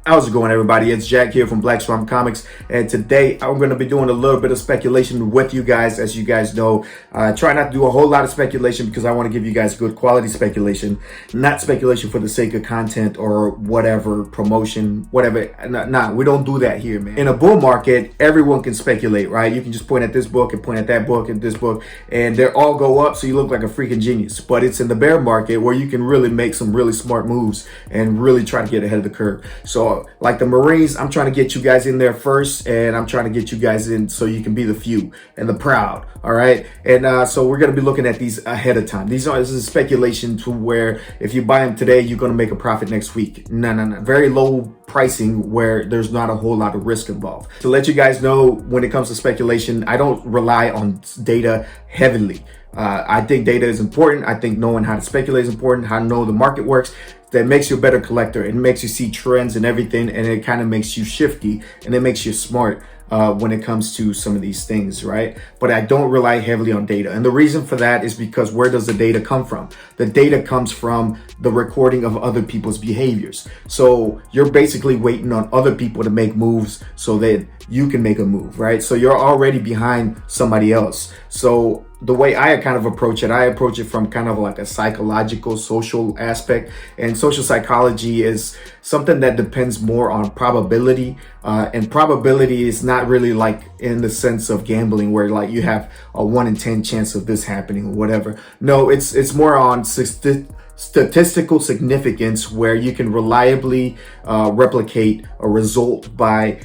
How's it going, everybody? It's Jack here from Black Swarm Comics, and today I'm going to be doing a little bit of speculation with you guys. As you guys know, I try not to do a whole lot of speculation because I want to give you guys good quality speculation, not speculation for the sake of content or whatever, promotion, whatever. Nah, we don't do that here, man. In a bull market, everyone can speculate, right? You can just point at this book and point at that book and this book, and they all go up, so you look like a freaking genius. But it's in the bear market where you can really make some really smart moves and really try to get ahead of the curve. So like the Marines, I'm trying to get you guys in there first, and I'm trying to get you guys in so you can be the few and the proud. All right. And so we're going to be looking at these ahead of time. This is speculation to where if you buy them today, you're going to make a profit next week. No. Very low pricing where there's not a whole lot of risk involved. To let you guys know, when it comes to speculation, I don't rely on data heavily. I think data is important. I think knowing how to speculate is important, how to know the market works. That makes you a better collector. It makes you see trends and everything, and it kind of makes you shifty, and it makes you smart when it comes to some of these things, right? But I don't rely heavily on data. And the reason for that is because where does the data come from? The data comes from the recording of other people's behaviors. So you're basically waiting on other people to make moves so that you can make a move, right? So you're already behind somebody else. So the way I kind of approach it from kind of like a psychological, social aspect. And social psychology is something that depends more on probability. And probability is not really like in the sense of gambling where like you have a 1 in 10 chance of this happening or whatever. No, it's more on statistical significance where you can reliably replicate a result by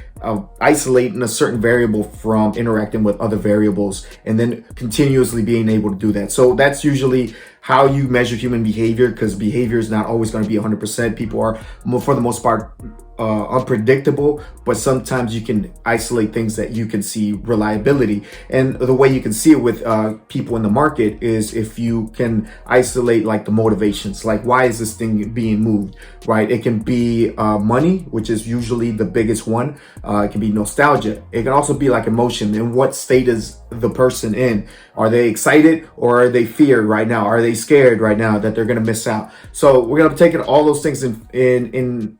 isolating a certain variable from interacting with other variables and then continuously being able to do that. So that's usually how you measure human behavior, because behavior is not always going to be 100%. People are, for the most part, unpredictable, but sometimes you can isolate things that you can see reliability. And the way you can see it with people in the market is if you can isolate like the motivations, like why is this thing being moved, right? It can be money, which is usually the biggest one. It can be nostalgia. It can also be like emotion, and what state is the person in? Are they excited or are they feared right now? Are they scared right now that they're going to miss out? So we're going to be taking all those things in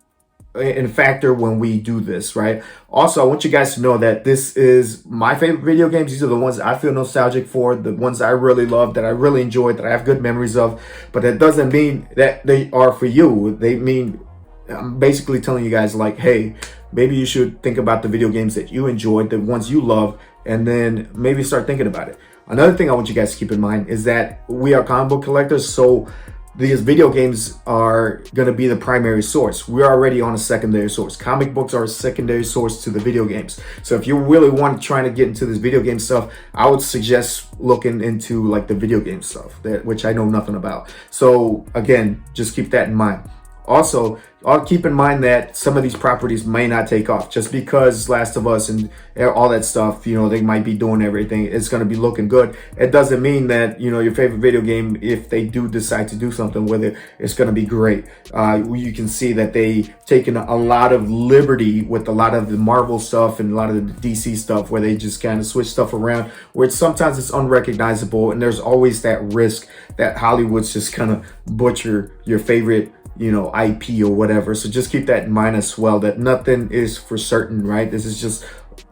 factor when we do this, right? Also, I want you guys to know that this is my favorite video games. These are the ones I feel nostalgic for, the ones I really love, that I really enjoyed, that I have good memories of. But that doesn't mean that they are for you. They mean, I'm basically telling you guys like, hey, maybe you should think about the video games that you enjoyed, the ones you love, and then maybe start thinking about it. Another thing I want you guys to keep in mind is that we are comic book collectors, so these video games are going to be the primary source. We're already on a secondary source. Comic books are a secondary source to the video games. So if you really want to try to get into this video game stuff, I would suggest looking into like the video game stuff, which I know nothing about. So again, just keep that in mind. Also, I'll keep in mind that some of these properties may not take off just because Last of Us and all that stuff, you know, they might be doing everything. It's going to be looking good. It doesn't mean that, you know, your favorite video game, if they do decide to do something with it, it's going to be great. You can see that they taken a lot of liberty with a lot of the Marvel stuff and a lot of the DC stuff where they just kind of switch stuff around where sometimes it's unrecognizable. And there's always that risk that Hollywood's just kind of butcher your favorite, you know, IP or whatever. So just keep that in mind as well, that nothing is for certain, right? This is just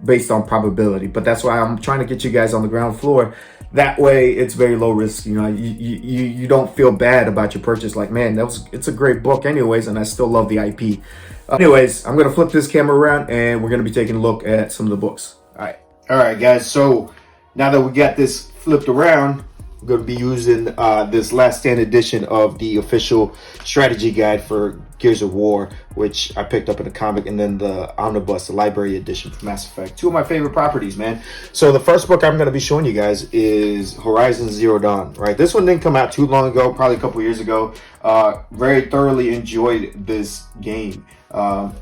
based on probability. But that's why I'm trying to get you guys on the ground floor. That way it's very low risk. You know, you don't feel bad about your purchase. Like, man, it's a great book anyways, and I still love the IP. Anyways, I'm going to flip this camera around and we're going to be taking a look at some of the books. All right, guys. So now that we got this flipped around, I'm going to be using this last stand edition of the official strategy guide for Gears of War, which I picked up in a comic, and then the Omnibus, the library edition for Mass Effect. Two of my favorite properties, man. So the first book I'm going to be showing you guys is Horizon Zero Dawn, right? This one didn't come out too long ago, probably a couple years ago. Very thoroughly enjoyed this game.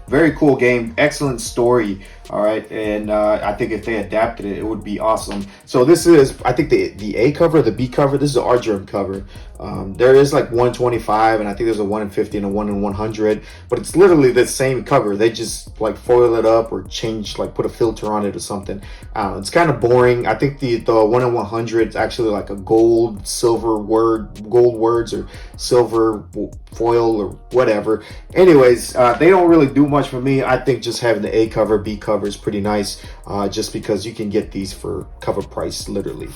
Very cool game, excellent story. All right, and I think if they adapted it, it would be awesome. So this is, I think, the A cover, the B cover. This is the Artgerm cover. There is like 125, and I think there's a 1 in 50 and a 1 in 100, but it's literally the same cover. They just like foil it up or change, like put a filter on it or something. I don't know, it's kind of boring. I think the 1 in 100 is actually like a gold words or silver foil or whatever. Anyways, they don't really do much for me. I think just having the A cover, B cover is pretty nice, just because you can get these for cover price, literally.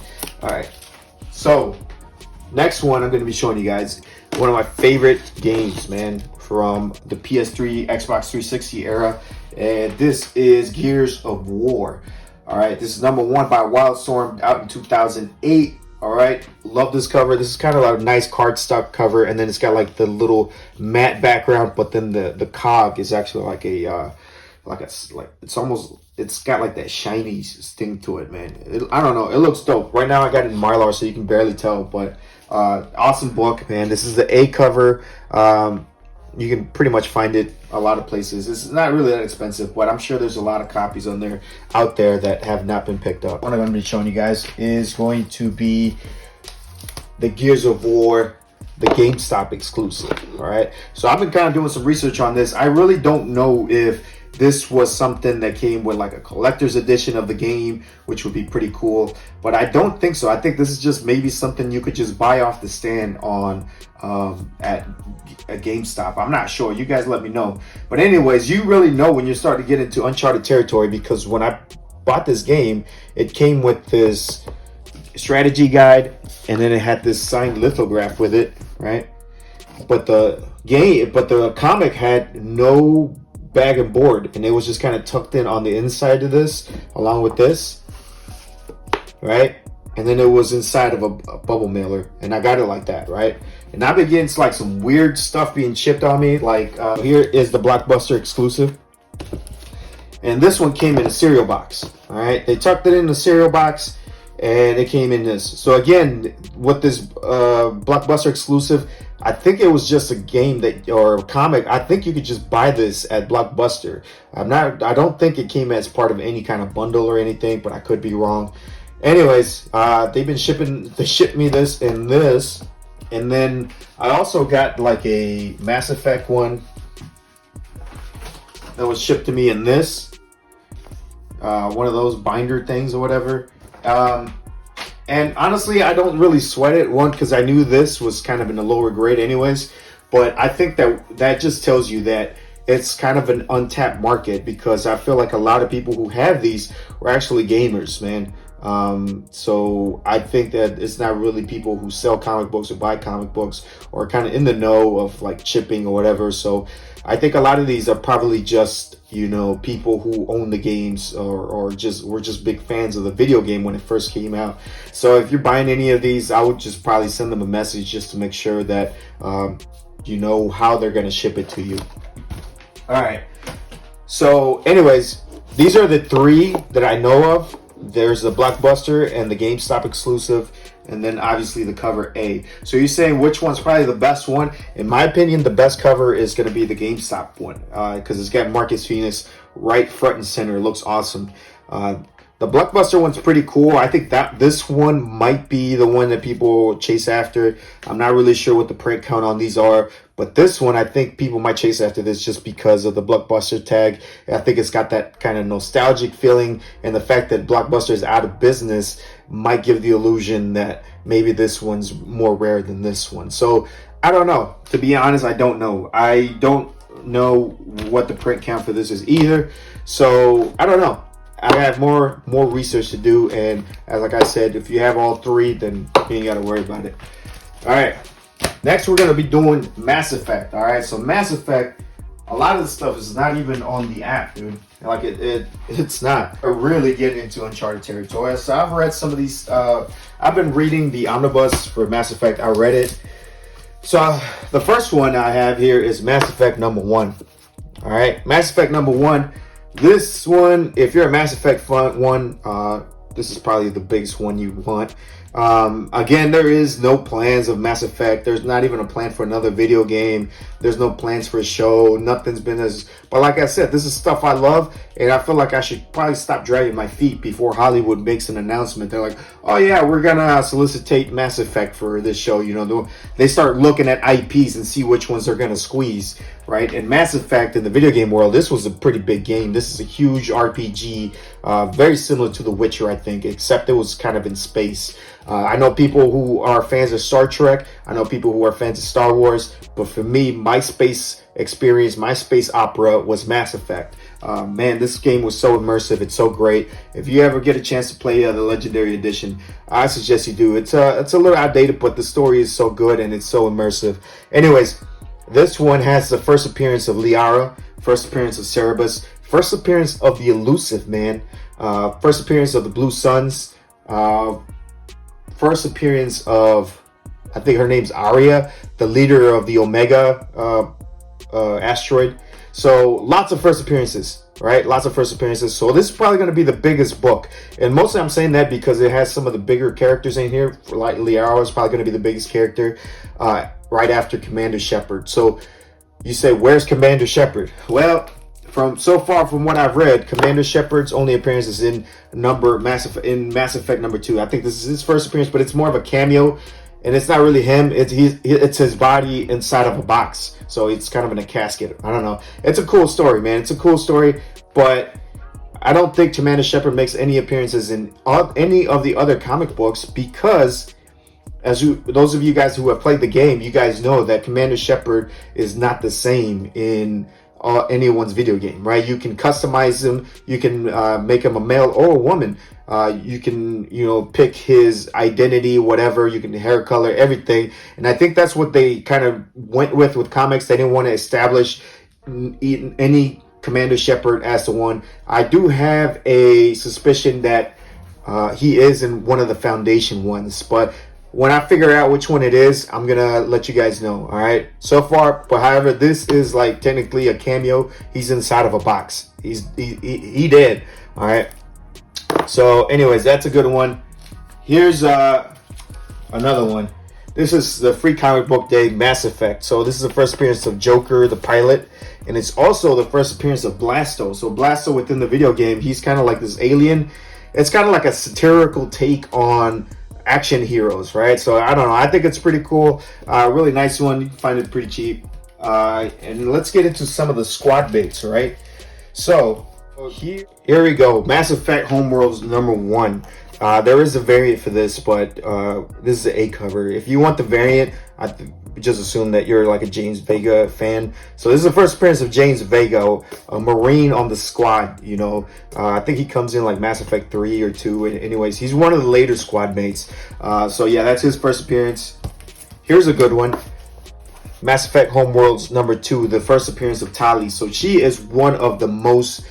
All right, so next one I'm going to be showing you guys one of my favorite games, man, from the PS3, Xbox 360 era, and this is Gears of War. All right, this is #1 by Wildstorm, out in 2008. All right, love this cover. This is kind of like a nice cardstock cover, and then it's got like the little matte background, but then the cog is actually like it's got like that shiny thing to it, man. I don't know, it looks dope. Right now I got it in Mylar, so you can barely tell, but awesome book, man. This is the A cover. You can pretty much find it a lot of places. It's not really that expensive, but I'm sure there's a lot of copies out there that have not been picked up. What I'm going to be showing you guys is going to be the Gears of War, the GameStop exclusive. All right, so I've been kind of doing some research on this. I really don't know if this was something that came with like a collector's edition of the game, which would be pretty cool, but I don't think so. I think this is just maybe something you could just buy off the stand on at a GameStop. I'm not sure. You guys let me know. But anyways, you really know when you start to get into uncharted territory, because when I bought this game, it came with this strategy guide, and then it had this signed lithograph with it, right? But the comic had no bag and board, and it was just kind of tucked in on the inside of this, along with this, right? And then it was inside of a bubble mailer, and I got it like that, right? And I've been getting like some weird stuff being shipped on me. Like here is the Blockbuster exclusive, and this one came in a cereal box. All right, they tucked it in the cereal box, and it came in this. So again, with this Blockbuster exclusive, I think it was just a game or a comic. I think you could just buy this at Blockbuster. I don't think it came as part of any kind of bundle or anything, but I could be wrong. Anyways, they shipped me this and this, and then I also got like a Mass Effect one that was shipped to me in this, one of those binder things or whatever. And honestly, I don't really sweat it, one, because I knew this was kind of in a lower grade anyways, but I think that just tells you that it's kind of an untapped market, because I feel like a lot of people who have these are actually gamers, man. So I think that it's not really people who sell comic books or buy comic books or kind of in the know of like shipping or whatever. So I think a lot of these are probably just, you know, people who own the games or just were just big fans of the video game when it first came out. So if you're buying any of these, I would just probably send them a message just to make sure that you know how they're going to ship it to you. All right. So anyways, these are the three that I know of. There's the Blockbuster and the GameStop exclusive, and then obviously the cover A. So you're saying which one's probably the best one? In my opinion, the best cover is going to be the GameStop one, because it's got Marcus Phoenix right front and center. It looks awesome. The Blockbuster one's pretty cool. I think that this one might be the one that people chase after. I'm not really sure what the print count on these are, but this one, I think people might chase after this just because of the Blockbuster tag. I think it's got that kind of nostalgic feeling, and the fact that Blockbuster is out of business might give the illusion that maybe this one's more rare than this one. So I don't know. To be honest, I don't know. I don't know what the print count for this is either. So I don't know. I have more research to do, and like I said, if you have all three, then you ain't got to worry about it. All right, next we're going to be doing Mass Effect. All right, so Mass Effect, a lot of the stuff is not even on the app, dude. Like it's not. We're really getting into uncharted territory. So I've read some of these. I've been reading the omnibus for Mass Effect. I read it. So the first one I have here is Mass Effect #1. All right, Mass Effect #1. This one, if you're a Mass Effect fan one, this is probably the biggest one you want. Again, there is no plans of Mass Effect. There's not even a plan for another video game. There's no plans for a show. Nothing's been as... But like I said, this is stuff I love, and I feel like I should probably stop dragging my feet before Hollywood makes an announcement. They're like, oh yeah, we're gonna solicitate Mass Effect for this show. You know, they start looking at IPs and see which ones they're gonna squeeze, right? And Mass Effect in the video game world, this was a pretty big game. This is a huge RPG, very similar to The Witcher, I think, except it was kind of in space. I know people who are fans of Star Trek. I know people who are fans of Star Wars. But for me, my space experience, my space opera was Mass Effect. Man, this game was so immersive. It's so great. If you ever get a chance to play the Legendary Edition, I suggest you do. It's a little outdated, but the story is so good and it's so immersive. Anyways, this one has the first appearance of Liara, first appearance of Cerebus, first appearance of the Elusive Man, first appearance of the Blue Suns, first appearance of, I think her name's Aria, the leader of the Omega asteroid. So lots of first appearances, right? Lots of first appearances. So this is probably going to be the biggest book. And mostly I'm saying that because it has some of the bigger characters in here. Like Liara is probably going to be the biggest character right after Commander Shepard. So you say, where's Commander Shepard? Well, so far from what I've read, Commander Shepard's only appearance is in Mass Effect number 2. I think this is his first appearance, but it's more of a cameo, and it's not really him. It's his body inside of a box, so it's kind of in a casket. I don't know. It's a cool story, man. It's a cool story, but I don't think Commander Shepard makes any appearances in any of the other comic books because, those of you guys who have played the game, you guys know that Commander Shepard is not the same in anyone's video game, right? You can customize him. You can make him a male or a woman. You can, pick his identity, whatever. You can hair color, everything. And I think that's what they kind of went with comics. They didn't want to establish any Commander Shepard as the one. I do have a suspicion that he is in one of the Foundation ones, but when I figure out which one it is, I'm gonna let you guys know. All right. So far, but however, this is like technically a cameo. He's inside of a box. He did. All right. So, anyways, that's a good one. Here's another one. This is the Free Comic Book Day Mass Effect. So this is the first appearance of Joker, the pilot, and it's also the first appearance of Blasto. So Blasto within the video game, he's kind of like this alien. It's kind of like a satirical take on action heroes, right? So I don't know. I think it's pretty cool. Really nice one. You can find it pretty cheap. And let's get into some of the squad baits, right? So here we go. Mass Effect Homeworld's number 1. There is a variant for this, but this is an A cover. If you want the variant, I just assume that you're like a James Vega fan. So this is the first appearance of James Vega, a Marine on the squad. I think he comes in like Mass Effect 3 or 2. Anyways, he's one of the later squad mates. So yeah, that's his first appearance. Here's a good one. Mass Effect Homeworld's number 2, the first appearance of Tali. So she is one of the most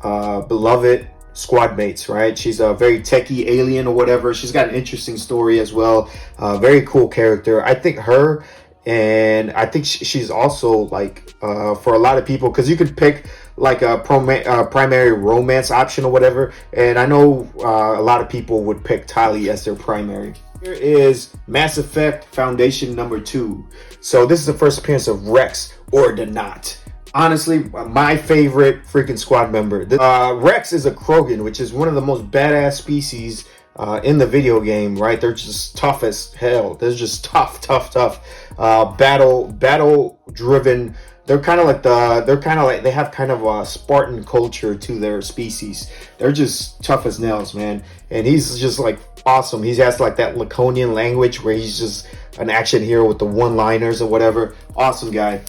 beloved squad mates, right? She's a very techie alien or whatever. She's got an interesting story as well. Very cool character. I think her, and I think she's also like for a lot of people, because you could pick like a primary romance option or whatever, and I know a lot of people would pick Tali as their primary. Here is Mass Effect Foundation number 2. So this is the first appearance of Rex or the Knot. Honestly, my favorite freaking squad member. Rex is a Krogan, which is one of the most badass species in the video game, right? They're just tough as hell. They're just tough. Battle driven. They have kind of a Spartan culture to their species. They're just tough as nails, man. And he's just like awesome. He has like that Laconian language where he's just an action hero with the one-liners or whatever. Awesome guy.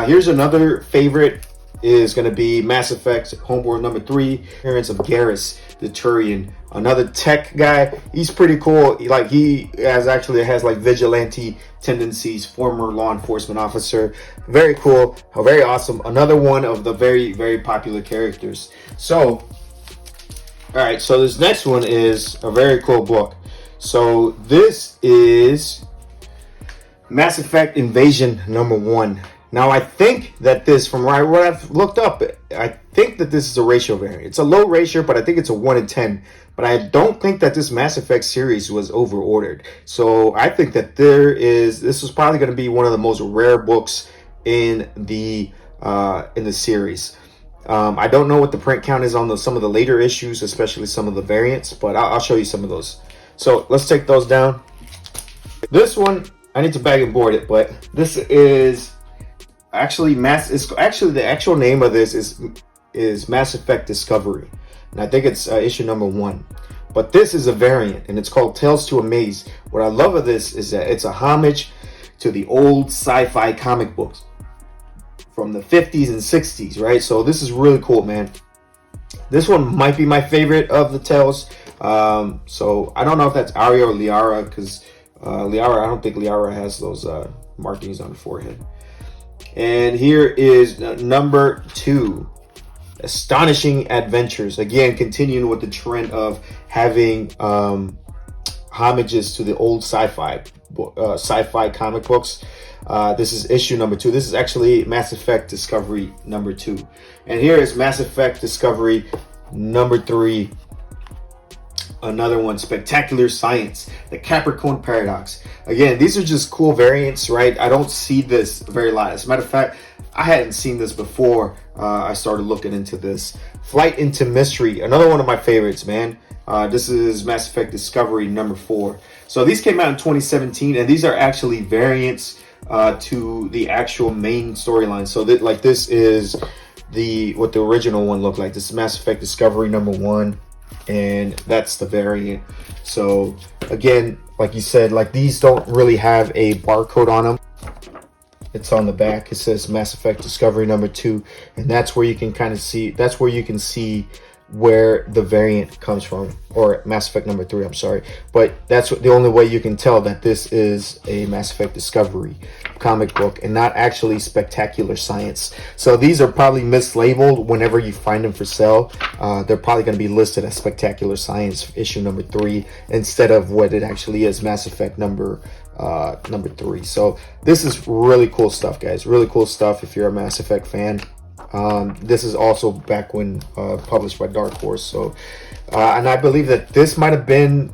Here's another favorite, is going to be Mass Effect Homeworld number 3, appearance of Garrus, the Turian, another tech guy. He's pretty cool. He has like vigilante tendencies, former law enforcement officer. Very cool, very awesome. Another one of the very, very popular characters. So, all right, so this next one is a very cool book. So this is Mass Effect Invasion number 1. Now, I think that this, from what I've looked up, I think that this is a ratio variant. It's a low ratio, but I think it's a 1 in 10. But I don't think that this Mass Effect series was over-ordered. So I think that this was probably going to be one of the most rare books in the series. I don't know what the print count is on some of the later issues, especially some of the variants, but I'll show you some of those. So let's take those down. This one, I need to bag and board it, but this is actually the actual name of this is Mass Effect Discovery, and I think it's issue number 1. But this is a variant, and it's called Tales to Amaze. What I love of this is that it's a homage to the old sci-fi comic books from the 50s and 60s, right? So this is really cool, man. This one might be my favorite of the Tales. So I don't know if that's Aria or Liara, because Liara, I don't think Liara has those markings on the forehead. And here is number 2, Astonishing Adventures. Again, continuing with the trend of having homages to the old sci-fi comic books. This is issue number 2. This is actually Mass Effect Discovery number 2. And here is Mass Effect Discovery number 3. Another one, Spectacular Science, the Capricorn Paradox. Again, these are just cool variants, right? I don't see this very a lot. As a matter of fact, I hadn't seen this before I started looking into this. Flight into Mystery, another one of my favorites, man. This is Mass Effect Discovery number 4. So these came out in 2017, and these are actually variants to the actual main storyline. So that, like, this is what the original one looked like. This is Mass Effect Discovery number 1. And that's the variant. So again, like you said, like, these don't really have a barcode on them. It's on the back. It says Mass Effect Discovery number 2, and that's where you can kind of see. That's where you can see where the variant comes from, or Mass Effect number 3. I'm sorry, but that's the only way you can tell that this is a Mass Effect Discovery comic book and not actually Spectacular Science. So these are probably mislabeled whenever you find them for sale. They're probably going to be listed as Spectacular Science issue number 3 instead of what it actually is, Mass Effect number 3. So this is really cool stuff, guys. Really cool stuff if you're a Mass Effect fan. This is also back when published by Dark Horse. So and I believe that this might have been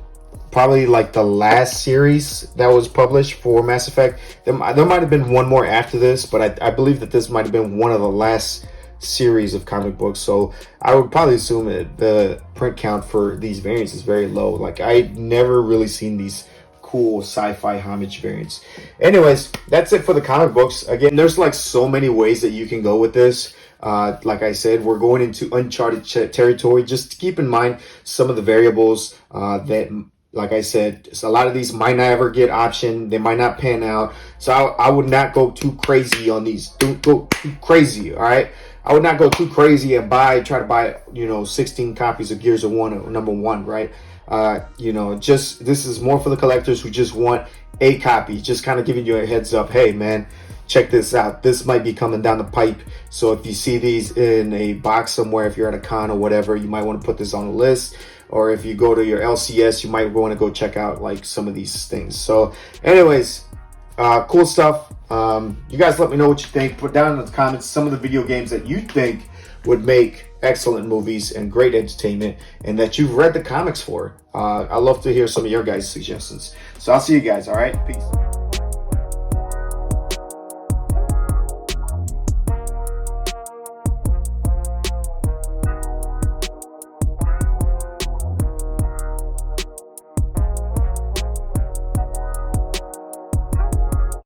probably like the last series that was published for Mass Effect. There might have been one more after this, but I believe that this might have been one of the last series of comic books. So I would probably assume that the print count for these variants is very low. Like, I never really seen these cool sci-fi homage variants. Anyways, that's it for the comic books. Again, there's like so many ways that you can go with this. Like I said, we're going into uncharted territory. Just keep in mind some of the variables that, like I said, a lot of these might not ever get optioned. They might not pan out. So I would not go too crazy on these. Don't go too crazy, all right? I would not go too crazy and try to buy, 16 copies of Gears of War number 1, right? Just, this is more for the collectors who just want a copy. Just kind of giving you a heads up. Hey, man, check this out. This might be coming down the pipe. So if you see these in a box somewhere, if you're at a con or whatever, you might want to put this on the list. Or if you go to your LCS, you might want to go check out like some of these things. So anyways, cool stuff. You guys let me know what you think. Put down in the comments some of the video games that you think would make excellent movies and great entertainment, and that you've read the comics for. I love to hear some of your guys' suggestions. So I'll see you guys. All right, peace.